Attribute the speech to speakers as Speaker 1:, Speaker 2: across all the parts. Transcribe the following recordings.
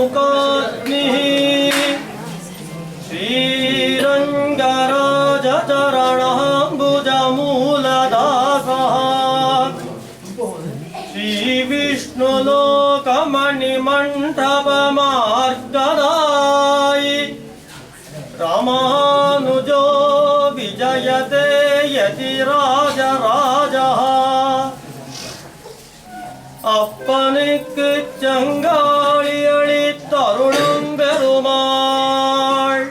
Speaker 1: महाबडवामुखाग्निः श्रीरङ्गराजचरणाम्बुजमूलदासः श्रीविष्णुलोकमणिमण्डपमार्गदायि रामानुजो विजयते यतिराजराजः அப்பனுக்கு சங்காளி அளித்தருளும் பெருமாள்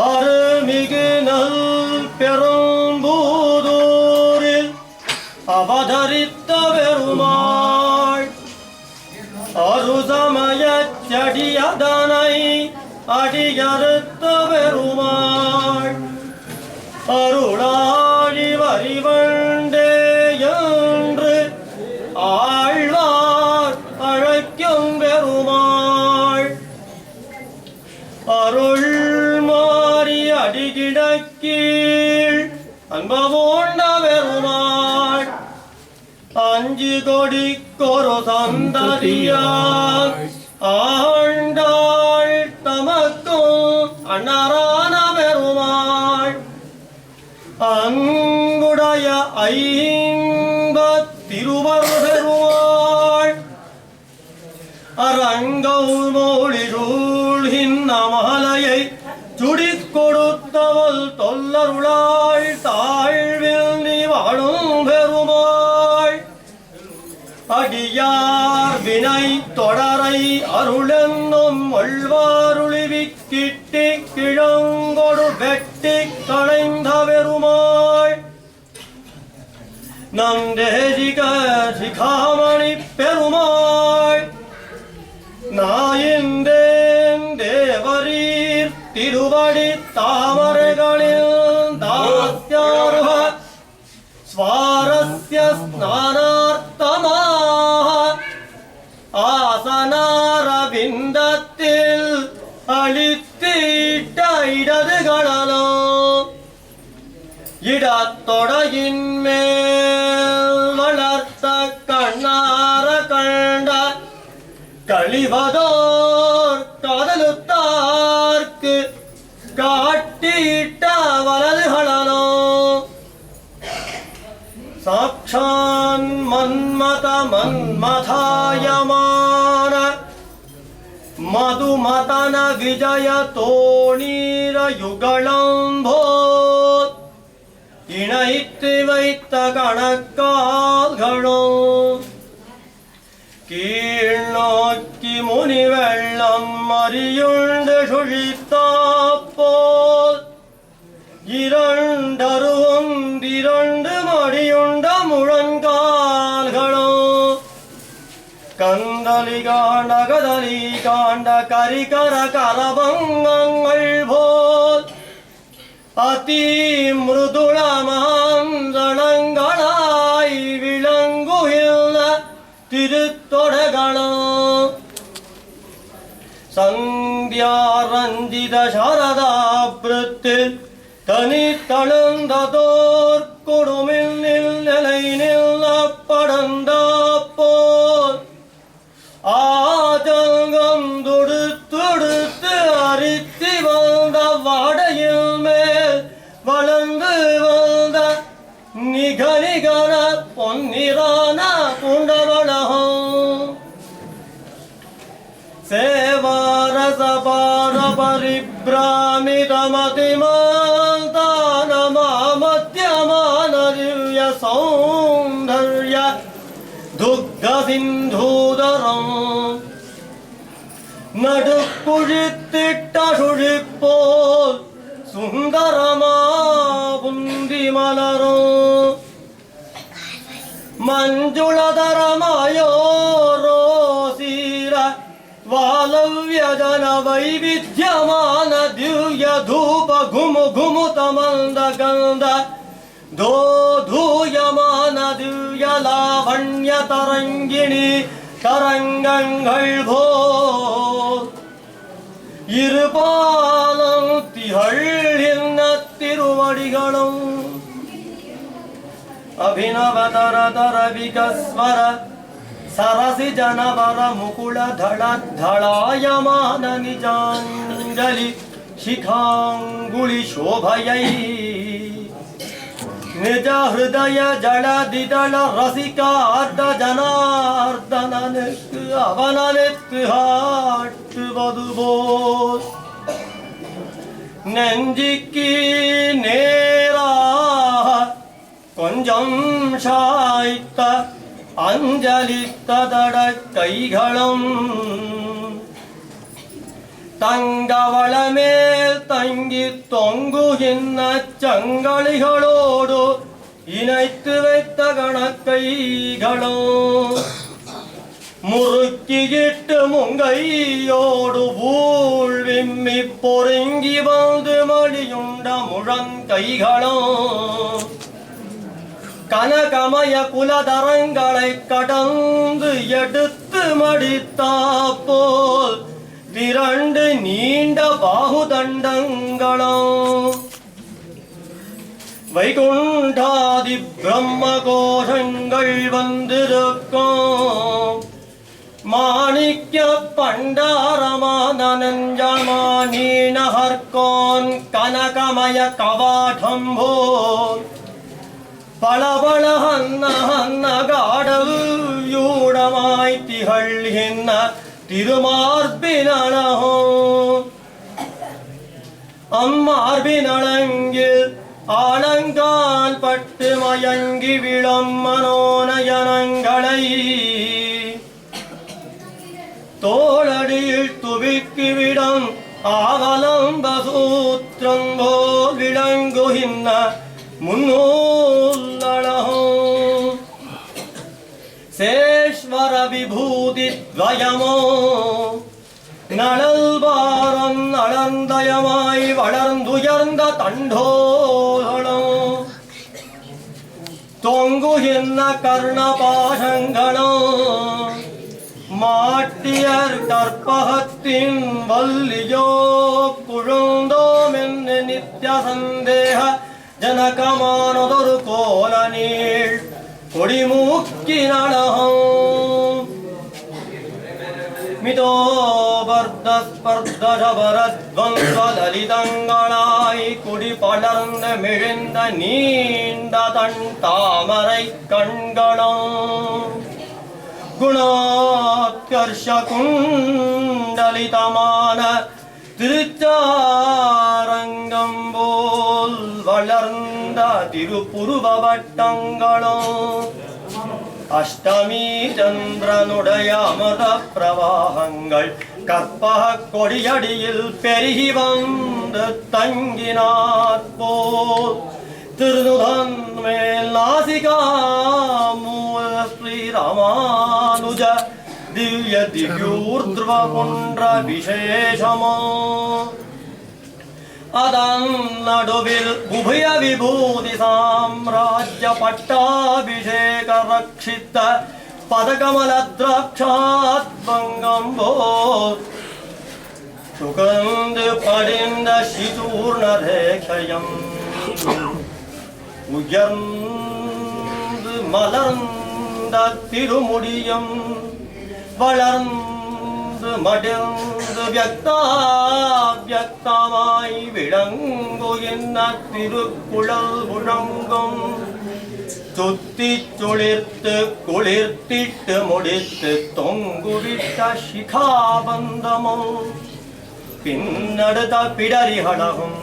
Speaker 1: அருள்மிகு நல் பெரும்பூதூரில் அவதரித்த பெருமாள் அருசமய செடியதனை அடியறுத்த பெருமாள் அருளாழி வரிவண்டே என்று ஆழ்வார் அழைக்கும் பெருமாள் அருள் மாறி அடிகிடக்கீழ் அன்பமோண்ட பெருமாள் அஞ்சு கொடிக்கொரு சந்ததியார் ஆண்டாள் தமக்கும் அன்னரான பெருமாள் அங்குடைய ஐம்பத்திருவர் பெருமாள் அரங்கௌமொழிசூழ்கின்ற மலையை சுடிக் கொடுத்தவள் தொல்லருளாள் தாழ்வில் நீ வாழும் பெருமாள் அடியார் வினை தொடரை அருளென்னும் ஒள்வாருளிவிக்கிட்டி கிழங்கொடு வெட்டி களைந்த பெருமாள் நம் தேசிக சிகாமணி பெருமாள் நாயிந்தேன் தேவரீர் திருவடி தாமரைகளில் தாஸ்யாருக ஸ்வாரஸ்ய ஸ்நானார்த்தமாக ஆசனாரவிந்தத்தில் அளித்தீட்ட இடதுகளோ இடத்தொடையின் மேல் வளர்த்த கண்ணார கண்ட கழிவதோர் காதலுத்தார்க்கு காட்டியிட்ட வலதுகளோ சாட்சான் மன்மத மன்மதாயமான மதுமதன விஜய தோணீர யுகளம்போத் இணைத்து வைத்த கணக்கால்களும் கீழ் நோக்கி முனி வெள்ளம் மறியுண்டு சுழித்தாப்போல் இரண்டருவொன்றிரண்டு மடியுண்ட முழங்கால்களும் கந்தலி காண்ட கதலி காண்ட கரிகர கரபங்கங்கள் போல் அதி மிருதுளமாந்தளங்களாய் விளங்குகின்ற திருத்தொடகளும் சந்தியாரஞ்சித சாரதாபிருத்தில் தனி தழுந்ததோர் கொடுமில் நிலை நில்ல படந்த போல் ஆதங்கம் துடுத்துடுத்து அரித்தி வந்த வாடையில் மேல் வளர்ந்து வந்த நிகனிகர பொன்னிரான புண்டவளகம் சேவாரசபார பரிப்ராமிதமதிமாந்தானமாமத்யமான திவ்ய சௌந்தர்ய துக்க சிந்தூதரம் நடுக்குழித்திட்ட சுழிப்போல் சுந்தரமா புந்தி மலரும் மஞ்சுளதரமாயோ ரோசீர வாலவ்யஜன வைவிಧ್ಯமான திவ்ய தூப குமு குமுதமந்த கந்த தோதூயமான திவ்ய லாவண்ய தரங்கிணி தரங்கங்கள் போல் இருபாலம் திகழ்கின்ற திருவடிகளும் அபிநவதர தர விகஸ்வர सरसि जनवर मुकुल धड़ायमान निजांजलि शिखांगुली शोभयै निज हृदय जलदिदल रसिकार्द जनार्दनन அவனனுக்கு ஆட்டுவதுபோல் நெஞ்சிக்கு நேராக கொஞ்சம் சாய்த்த அஞ்சலித்ததட கைகளும் தங்கவளமேல் தங்கி தொங்குகின்ற சங்களிகளோடு இணைத்து வைத்த கணக்கைகளும் முறுக்கிட்டு முங்கையோடு பூள் விம்மி பொறுங்கி வந்து மடியுண்ட முழங்கைகளும் கனகமய குலதரங்களை கடந்து எடுத்து மடித்தாப்போல் திரண்டு நீண்ட பாகுதண்டங்களும் வைகுண்டாதி பிரம்ம கோஷங்கள் வந்திருக்கும் மாணிக்க பண்டாரமானஞ்சமானீனஹர்கோன் கனகமய கவாடம் போல் பளபள ஹன்ன ஹன்ன காடல் யூடமாய் திகழ்கின்ற திருமார்பினழகோ அம்மார்பினழங்கில் ஆலங்கால் பட்டு மயங்கி விழும் மனோநயனங்களை தோளடியில் துவிக்கிவிடம் ஆவலம்ப சூத்திரம் போல் விளங்குகின்ற முன்னூல்லழகும் சேஸ்வர விபூதி துவயமோ நழல்பாரம் நலந்தயமாய் வளர்ந்துயர்ந்த தண்டோகளும் தொங்குகின்ற கர்ணபாசங்களும் மாட்டியர் கற்பகத்தின் வல்லியோ குழுந்தோம் என்று நித்திய சந்தேக ஜனகமானதொரு கோல நீள் கொடிமூக்கினழகும் மிதோபர்தஸ்பர்தவரத்வந்தலிதங்களாய் குடி படர்ந்த மிழ்ந்த நீண்ட தன் தாமரை கண்களும் குணோத்கர்ஷ குண்டலிதமான திருச்சாரங்கம் போல் வளர்ந்த திருப்புருவவட்டங்களும் அஷ்டமி சந்திரனுடைய அமத பிரவாகங்கள் கற்பக கொடியடியில் பெருகி வந்து தங்கினாற்போல் திருநுதன் மேல் நாசிகா மூல ஸ்ரீராமானுஜ திவ்ய திவ்யூர்த்வ குன்ற விசேஷமோ அதன் நடுவில் உபய விபூதி சாம்ராஜ்ய பட்டாபிஷேக ரட்சித்த பதகமல திராட்சாத்வங்கம் போல் சுகந்து படிந்த சிதூர்ண ரேகையம் உயர்ந்து மலர்ந்த திருமுடியம் வளர்ந்து மடிந்து வியக்தமாய் விளங்குகின்ற திருக்குழல் முழங்கும் சுத்தி சுளிர்த்து குளிர்த்திட்டு முடித்து தொங்குவிட்ட சிகாபந்தமும் பின்னடுத்த பிடரிகளகும்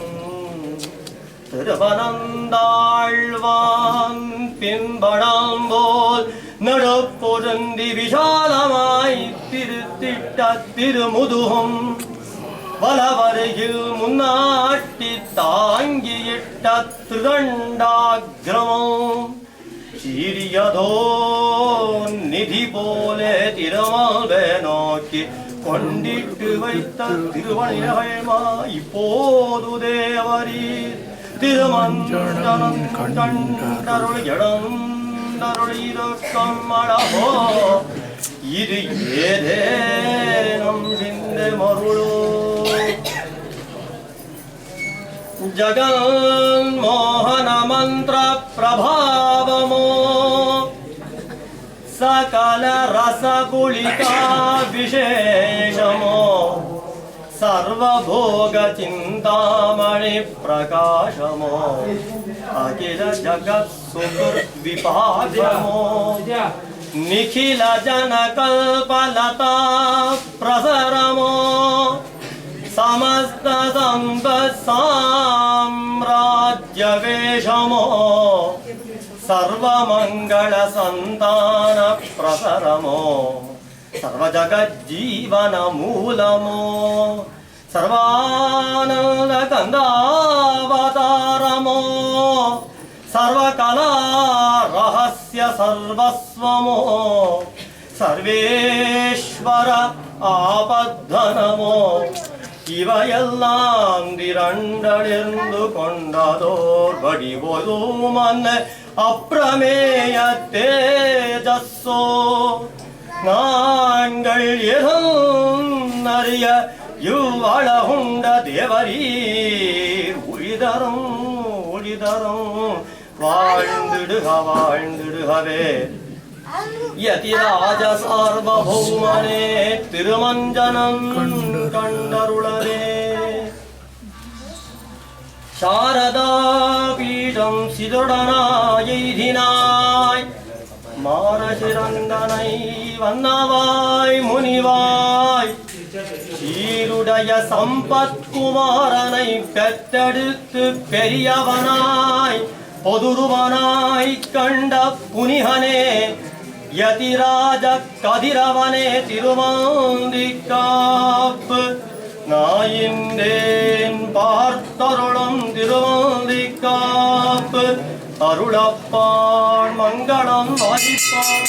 Speaker 1: திருவனந்தாழ்வான் பின்படாம்போல் நடுப்பொருந்தி விஷாலமாய் திருத்திட்ட திருமுதுகும் வலவரையில் முன்னாட்டி தாங்கியிட்ட திருதண்டாகிரமம் சீரியதோ நிதி போலே திருமால்வே நோக்கி கொண்டிட்டு வைத்த திருவணிகள் இப்போது தேவரீர் திருமஞ்சனம் கண்டருள் இடந்தருளிருக்கம் அழகோ இது ஏதேனம் சிந்து மருளோ ஜகன் மோகன மந்திர பிரபாவமோ சக் సకల రసగుళికా విశేషమో సర్వభోగ చింతామణి ప్రకాశమో అఖిల జగత్ సుకృద్విపాకమో నిఖిల జన కల్పలతా ప్రసరమో సమస్త సంపత్ సామ్రాజ్యవేషమో సర్వమంగళ సంతాన ప్రసరమో సర్వజగజ్జీవన మూలమో సర్వానంద కందావతారమో సర్వకళా రహస్య సర్వస్వమో సర్వేశ్వర ఆపద్ధనమో இவையெல்லாம் திரண்டெழுந்து கொண்டதோர் வடிவொதுமன் அப்பிரமேய தேஜஸோ நாங்கள் எதும் அறிய இவ்வளகுண்ட தேவரீர் ஒளிதரும் வாழ்ந்திடுகவே யதிராஜ சார்வபௌமனே திருமஞ்சனம் கண்டருளவே சாரதா பீடம் சிதடனாயெய்தினாய் மாரசிரந்தனை வண்ணவாய் முனிவாய் சீருடைய சம்பத்குமாரனை பெற்றெடுத்து பெரியவனாய் பொதுருவனாய் கண்ட புனிகனே யதிராஜ கதிரவனே திருமாந்திக்காப்பு நாயின்றேன் பார்த்தருளும் திருமாந்திக்காப்பு அருளப்பாள் மங்களம் வாதிப்பாள்